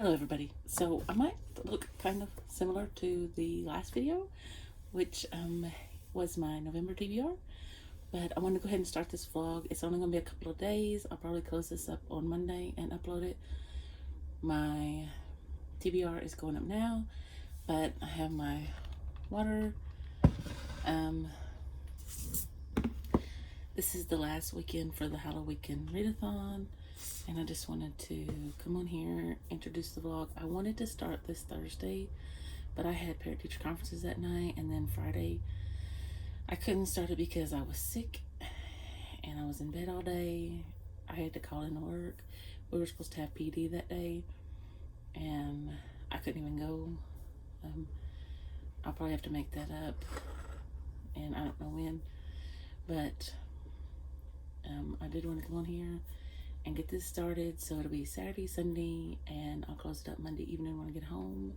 Hello everybody. So I might look kind of similar to the last video, which was my November TBR, but I want to go ahead and start this vlog. It's only going to be a couple of days. I'll probably close this up on Monday and upload it. My TBR is going up now, but I have my water. This is the last weekend for the Halloweekend Readathon. And I just wanted to come on here, introduce the vlog. I wanted to start this Thursday, but I had parent-teacher conferences that night, and then Friday I couldn't start it because I was sick and I was in bed all day. I had to call into work. We were supposed to have PD that day, and I couldn't even go. I'll probably have to make that up, and I don't know when, but I did want to come on here and get this started. So it'll be Saturday, Sunday, and I'll close it up Monday evening when I get home.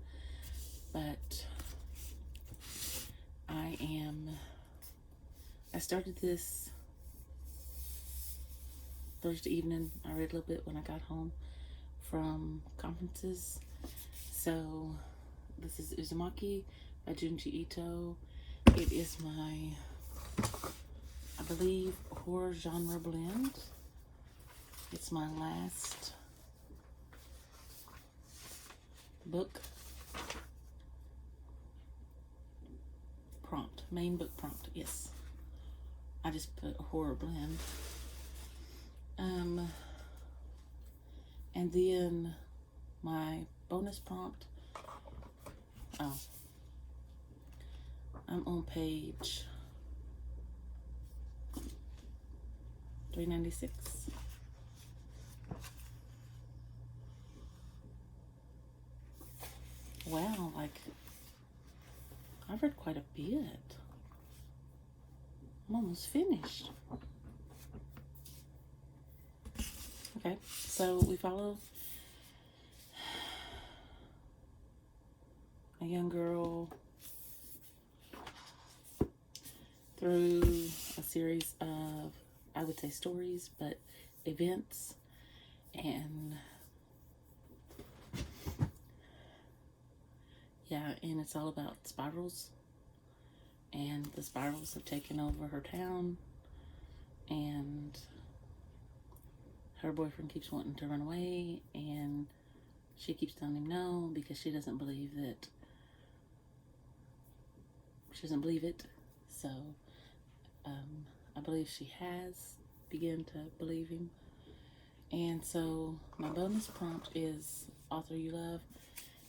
But I started this Thursday evening. I read a little bit when I got home from conferences. So this is Uzumaki by Junji Ito. It is my, I believe, horror genre blend. It's my last book prompt, main book prompt, yes. I just put horror blend. And then my bonus prompt, I'm on page 396. Wow, like, I've read quite a bit. I'm almost finished. Okay, so we follow a young girl through a series of, I would say stories, but events, and yeah, and it's all about spirals, and the spirals have taken over her town, and her boyfriend keeps wanting to run away, and she keeps telling him no because she doesn't believe it. So I believe she has begun to believe him. And so my bonus prompt is author you love,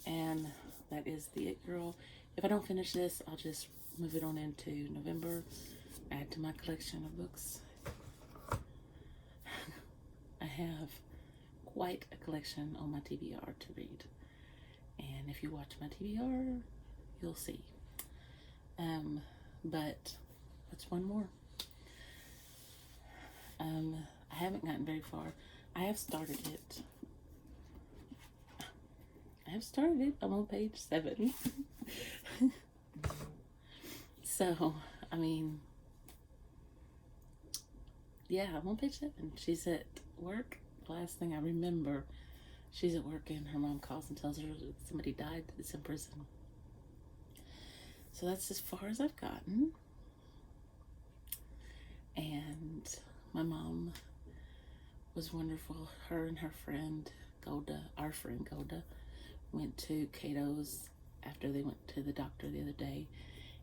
and that is the It Girl. If I don't finish this, I'll just move it on into November, add to my collection of books. I have quite a collection on my TBR to read, and if you watch my TBR, you'll see. But what's one more? I haven't gotten very far. I have started it. I'm on page 7. So, I mean, yeah, I'm on page 7. She's at work. Last thing I remember, she's at work and her mom calls and tells her that somebody died that's in prison. So that's as far as I've gotten. And my mom was wonderful. Her and her friend Golda, our friend Golda, went to Cato's after they went to the doctor the other day,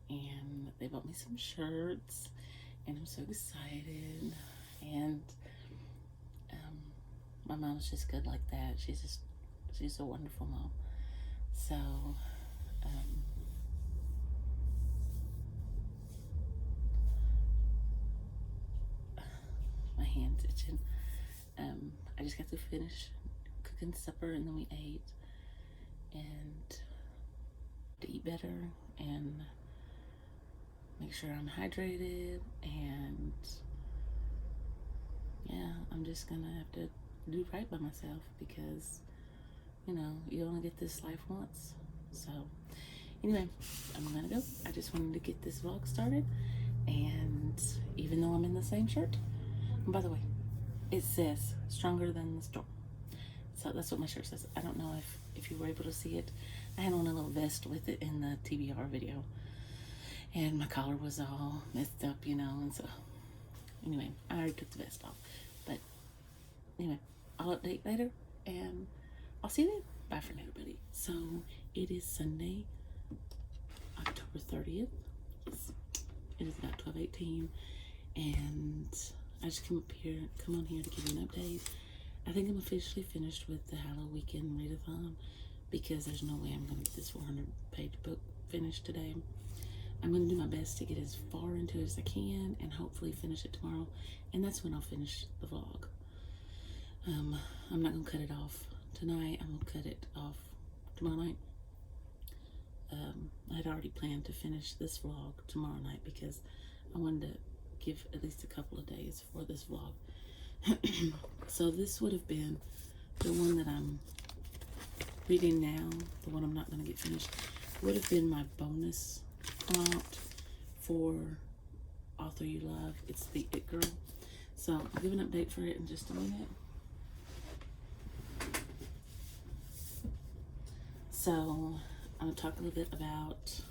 and they bought me some shirts, and I'm so excited. And my mom's just good like that. She's a wonderful mom. So my hand's itching. I just got to finish cooking supper, and then we ate, and to eat better and make sure I'm hydrated. And yeah, I'm just gonna have to do right by myself because, you know, you only get this life once. So anyway, I'm gonna go. I just wanted to get this vlog started, and even though I'm in the same shirt, and by the way, it says stronger than the storm. So that's what my shirt says. I don't know if if you were able to see it. I had on a little vest with it in the TBR video. And my collar was all messed up, you know, and so, anyway, I already took the vest off. But, anyway, I'll update later, and I'll see you then. Bye for now, everybody. So, it is Sunday, October 30th. It is about 12:18, and I just come on here to give you an update. I think I'm officially finished with the Halloweekend Readathon, because there's no way I'm going to get this 400-page book finished today. I'm going to do my best to get as far into it as I can and hopefully finish it tomorrow, and that's when I'll finish the vlog. I'm not going to cut it off tonight. I'm going to cut it off tomorrow night. I had already planned to finish this vlog tomorrow night because I wanted to give at least a couple of days for this vlog. So this would have been the one that I'm reading now, the one I'm not going to get finished, would have been my bonus prompt for Author You Love. It's the It Girl. So I'll give an update for it in just a minute. So I'm going to talk a little bit about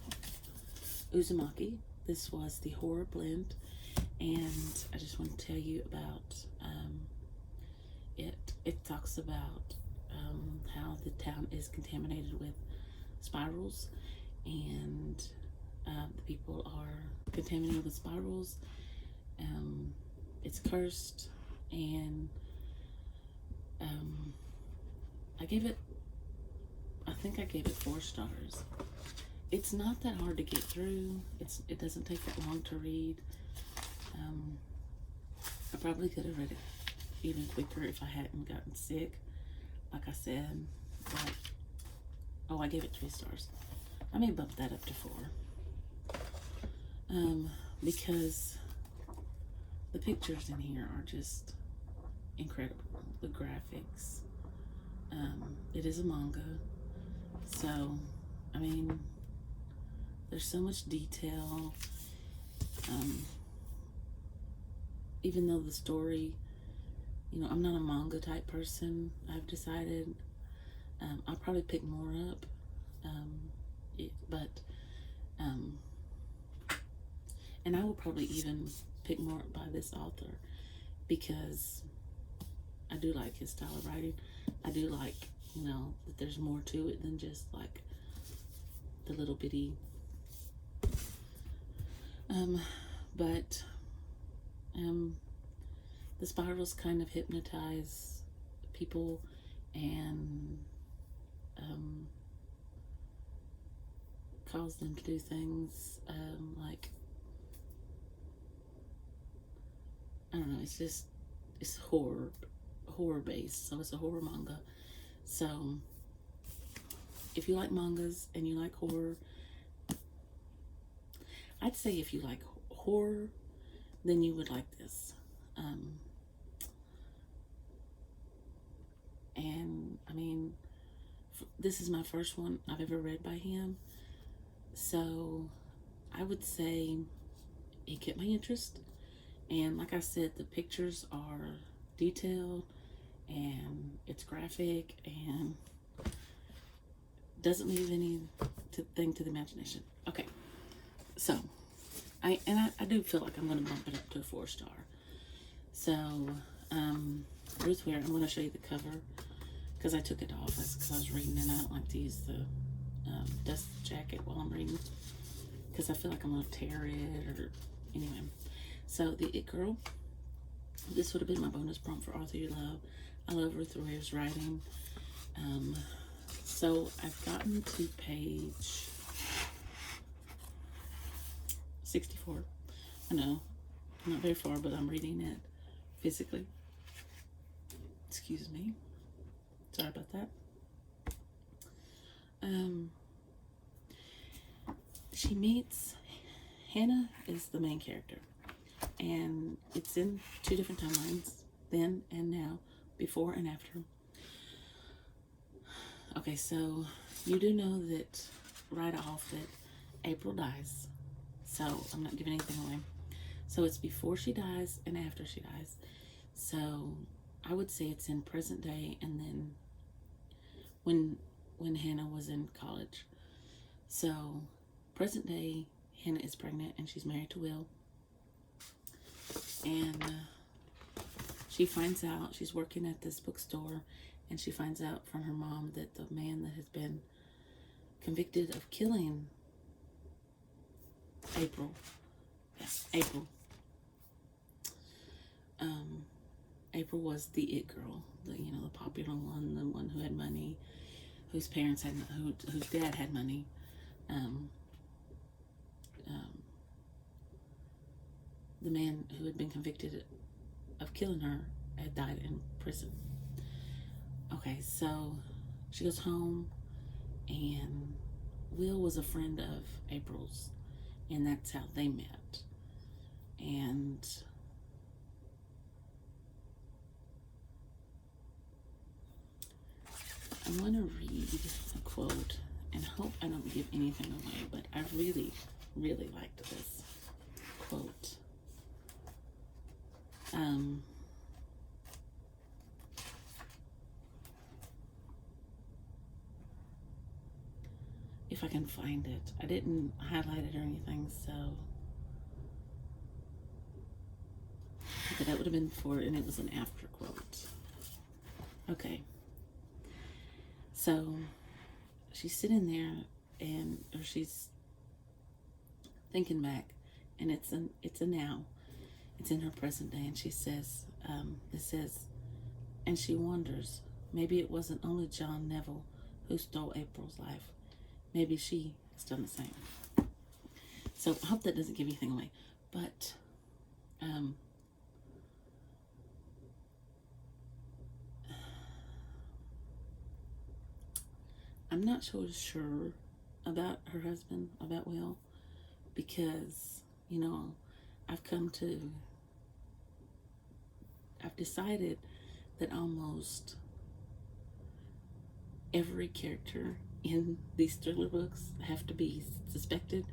Uzumaki. This was the horror blend, and I just want to tell you about it. It talks about how the town is contaminated with spirals, and the people are contaminated with spirals. It's cursed, and I think I gave it 4 stars. It's not that hard to get through. It doesn't take that long to read. I probably could have read it even quicker if I hadn't gotten sick, like I said. But, oh, I gave it 3 stars. I may bump that up to 4. Because the pictures in here are just incredible. The graphics. It is a manga. So, I mean, there's so much detail. Even though the story, you know, I'm not a manga type person, I've decided. I'll probably pick more up. And I will probably even pick more up by this author, because I do like his style of writing. I do like, you know, that there's more to it than just like the little bitty. The spirals kind of hypnotize people and cause them to do things like, I don't know, it's horror based, so it's a horror manga. So if you like mangas and you like horror, I'd say if you like horror, then you would like this. And I mean, this is my first one I've ever read by him, so I would say it kept my interest. And like I said, the pictures are detailed and it's graphic and doesn't leave anything to the imagination. Okay, so I do feel like I'm going to bump it up to a 4-star. So Ruth Ware, I'm going to show you the cover because I took it off. That's because I was reading and I don't like to use the dust jacket while I'm reading because I feel like I'm going to tear it or anyway. So the It Girl, this would have been my bonus prompt for Author You Love. I love Ruth Ware's writing. So I've gotten to page 64. I know, not very far, but I'm reading it physically. Excuse me. Sorry about that. She meets, Hannah is the main character, and it's in 2 different timelines, then and now, before and after. Okay, so you do know that right off that April dies, so I'm not giving anything away. So it's before she dies and after she dies. So I would say it's in present day, and then when when Hannah was in college. So, present day, Hannah is pregnant and she's married to Will. And she finds out, she's working at this bookstore, and she finds out from her mom that the man that has been convicted of killing April, April was the it girl, the popular one, the one who had money, whose parents had, whose dad had money. The man who had been convicted of killing her had died in prison. Okay, so she goes home, and Will was a friend of April's, and that's how they met. And I'm going to read a quote and hope I don't give anything away, but I really, really liked this quote. If I can find it. I didn't highlight it or anything, so. But that would have been for, and it was an after quote. Okay. So, she's sitting there, or she's thinking back, and it's a now. It's in her present day, and she says, it says, and she wonders, maybe it wasn't only John Neville who stole April's life. Maybe she has done the same. So I hope that doesn't give anything away. But I'm not so sure about her husband, about Will, because, I've decided that almost every character in these thriller books have to be suspected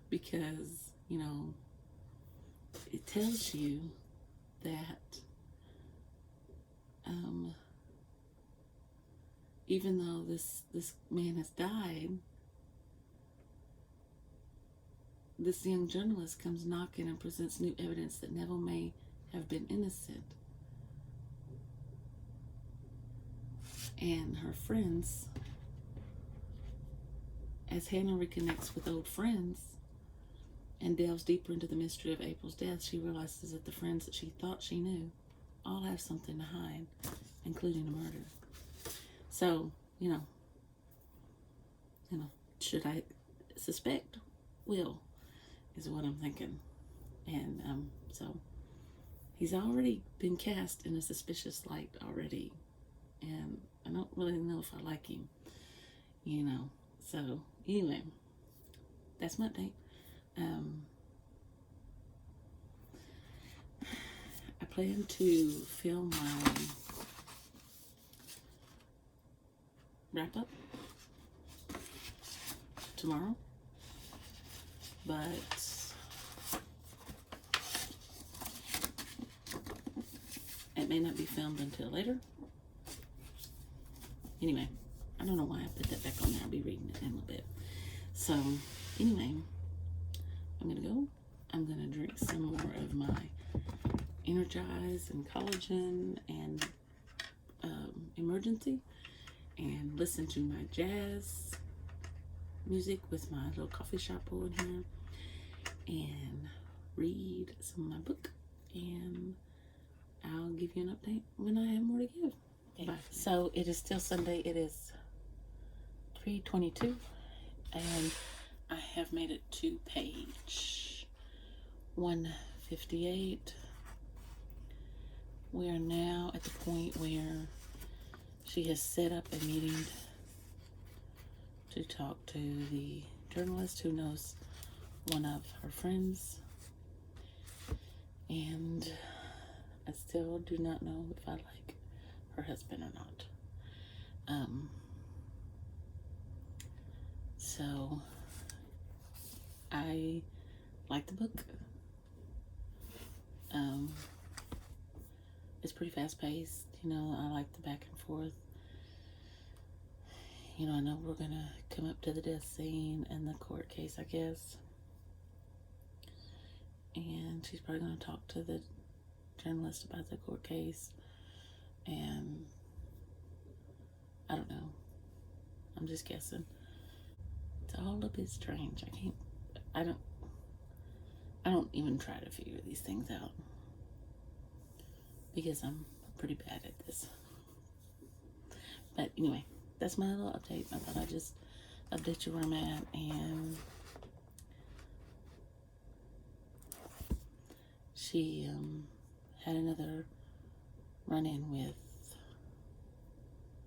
because, it tells you that even though this man has died, this young journalist comes knocking and presents new evidence that Neville may have been innocent. And her friends, as Hannah reconnects with old friends and delves deeper into the mystery of April's death, she realizes that the friends that she thought she knew all have something to hide, including a murder. So, should I suspect Will, is what I'm thinking. And so he's already been cast in a suspicious light already, and I don't really know if I like him, So anyway, that's my update. I plan to film my wrap up tomorrow, but it may not be filmed until later. Anyway, I don't know why I put that back on there. I'll be reading it in a little bit. So, anyway, I'm going to go. I'm going to drink some more of my Energize and Collagen and Emergency, and listen to my jazz music with my little coffee shop over here, and read some of my book, and I'll give you an update when I have more to give. Okay. Bye. So it is still Sunday. It is 3:22, and I have made it to page 158. We are now at the point where she has set up a meeting to talk to the journalist who knows one of her friends, and I still do not know if I like her husband or not. So I like the book. It's pretty fast paced, I like the back and forth. I know we're gonna come up to the death scene and the court case, I guess. And she's probably gonna talk to the journalist about the court case. And I don't know. I'm just guessing. It's all a bit strange. I don't even try to figure these things out because I'm pretty bad at this. But anyway, that's my little update. I thought I'd just update you where I'm at. And she had another run-in with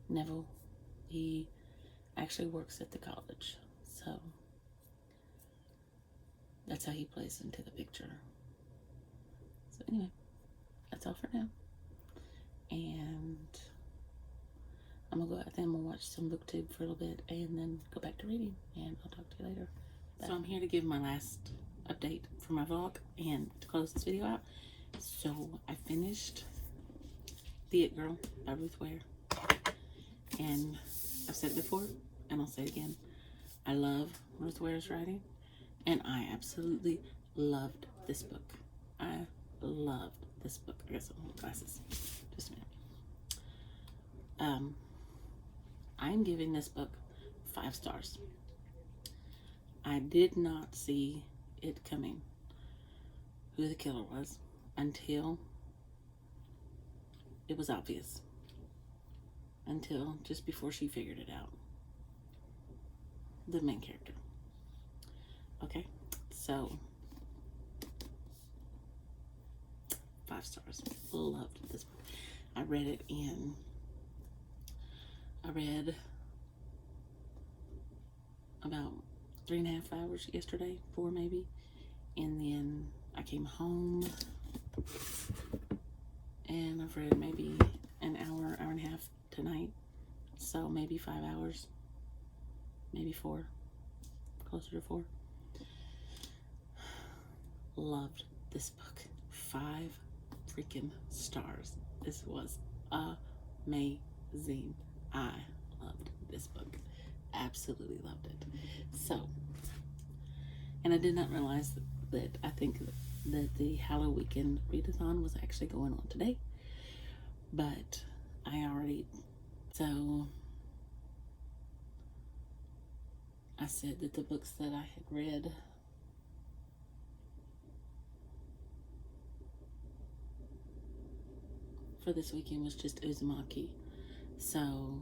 Neville. He actually works at the college, so that's how he plays into the picture. So anyway, that's all for now. And I'm gonna go out there and watch some booktube for a little bit and then go back to reading, and I'll talk to you later. So I'm here to give my last update for my vlog and to close this video out. So I finished The It Girl by Ruth Ware, and I've said it before and I'll say it again. I love Ruth Ware's writing, and I absolutely loved this book. I loved this book. I got some glasses. Just a minute. I'm giving this book 5 stars. I did not see it coming, who the killer was, until it was obvious. Until just before she figured it out. The main character. Okay, so 5 stars. Loved this book. I read about 3.5 hours yesterday, 4 maybe, and then I came home and I've read maybe an hour and a half tonight, so maybe 5 hours, maybe 4, closer to 4. Loved this book. 5 freaking stars. This was amazing. I loved this book. Absolutely loved it. So, and I did not realize that I think that the Halloweekend Readathon was actually going on today, but so I said that the books that I had read for this weekend was just Uzumaki. So,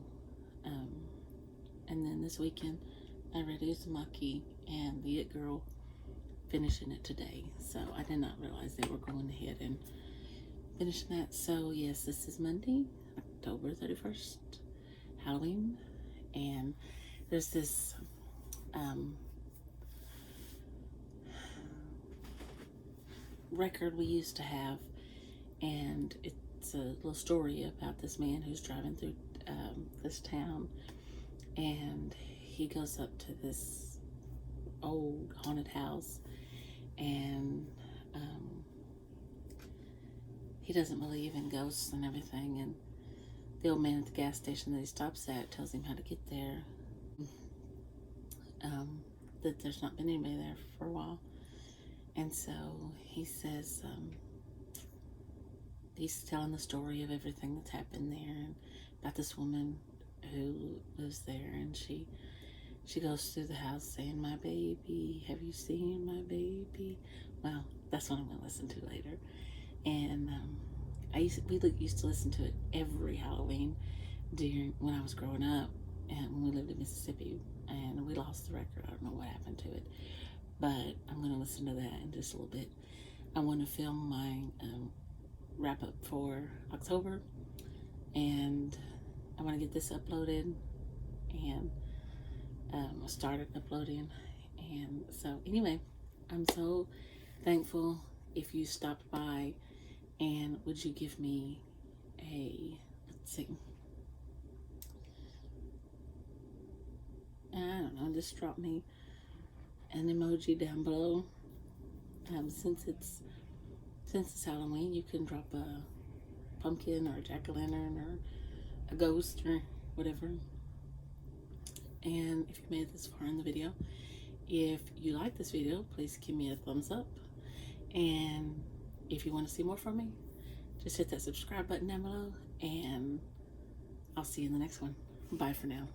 and then this weekend I read Uzumaki and The It Girl, finishing it today. So I did not realize they were going ahead and finishing that. So yes, this is Monday, October 31st, Halloween, and there's this record we used to have, and it's a little story about this man who's driving through this town, and he goes up to this old haunted house, and he doesn't believe in ghosts and everything, and the old man at the gas station that he stops at tells him how to get there, that there's not been anybody there for a while. And so he says, he's telling the story of everything that's happened there, and about this woman who lives there, and she goes through the house saying, "My baby, have you seen my baby?" Well, that's what I'm going to listen to later. And we used to listen to it every Halloween when I was growing up, and when we lived in Mississippi, and we lost the record. I don't know what happened to it, but I'm going to listen to that in just a little bit. I want to film my wrap up for October, and I want to get this uploaded, and I started uploading. And so anyway, I'm so thankful if you stopped by, and would you give me let's see, I don't know, just drop me an emoji down below. Since it's Halloween, you can drop a pumpkin or a jack-o'-lantern or a ghost or whatever. And if you made it this far in the video, if you like this video, please give me a thumbs up. And if you want to see more from me, just hit that subscribe button down below, and I'll see you in the next one. Bye for now.